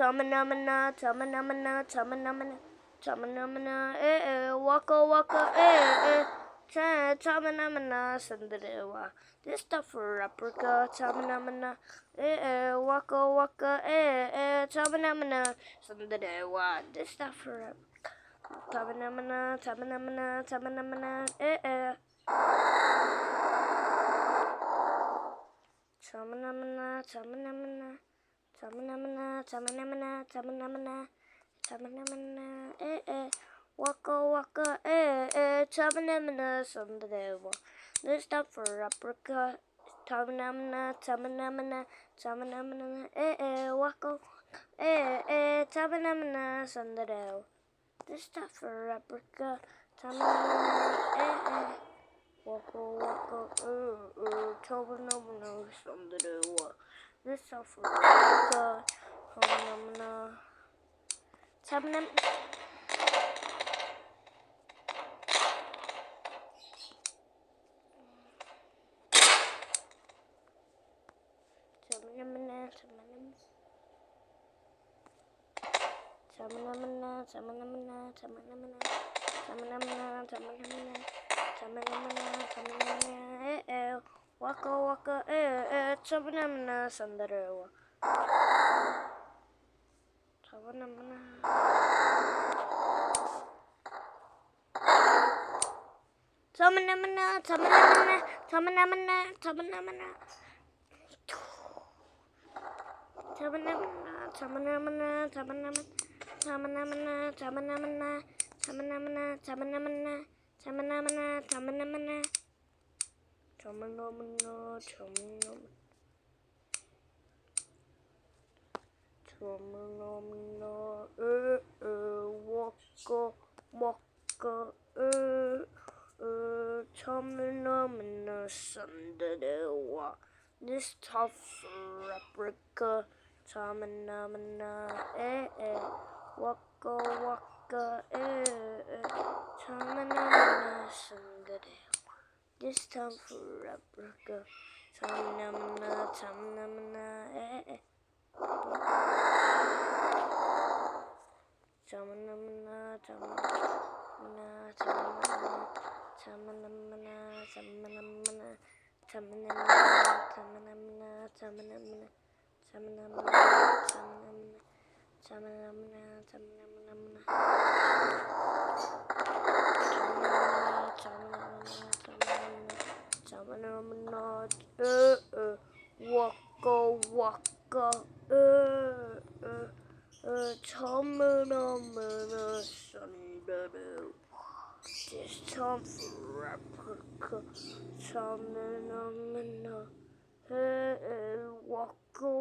Tamanamana, tamanamana, tamanamana, tamanamana, waka waka, tamanamana, sandarewa. This stuff for replica, tamanamana, waka waka, tamanamana, sandarewa. This stuff for replica, tamanamana, tamanamana, tamanamana, tamanamana, tamanamana. Tamanamana, tamanamana, tamanamana, tamanamana, waka waka, tamanamana, sandarewa. This stuff for replica, tamanamana, tamanamana, tamanamana, waka, tamanamana, sandarewa. This stuff for replica, tamanamana, waka waka, tamanamana, sandarewa. This stuff for replica, tamanamana, tamanamana. Tamanamana, tamanamana, tamanamana, tamanamana, tamanamana, tamanamana, tamanamana, tamanamana, waka waka, tamanamana, sandarewa. Tamanamana. Tamanamana, tamanamana, tamanamana, tamanamana. Tamanamana, tamanamana, tamanamana, tamanamana, tamanamana, tamanamana, tamanamana, tamanamana, tamanamana, tamanamana, tamanamana, waka waka, tamanamana, sandarewa. This tough replica, tamanamana, waka waka, tamanamana, sandarewa. This tough replica, tamanamana, tamanamana, tamanamana, tamanamana, tamanamana, tamanamana, tamanamana. Tamanamana, tamanamana, tamanamana, tamanamana, tamanamana, tamanamana, tamanamana, tamanamana, waka waka, tamanamana, sandarewa. This time for replica, tamanamana, waka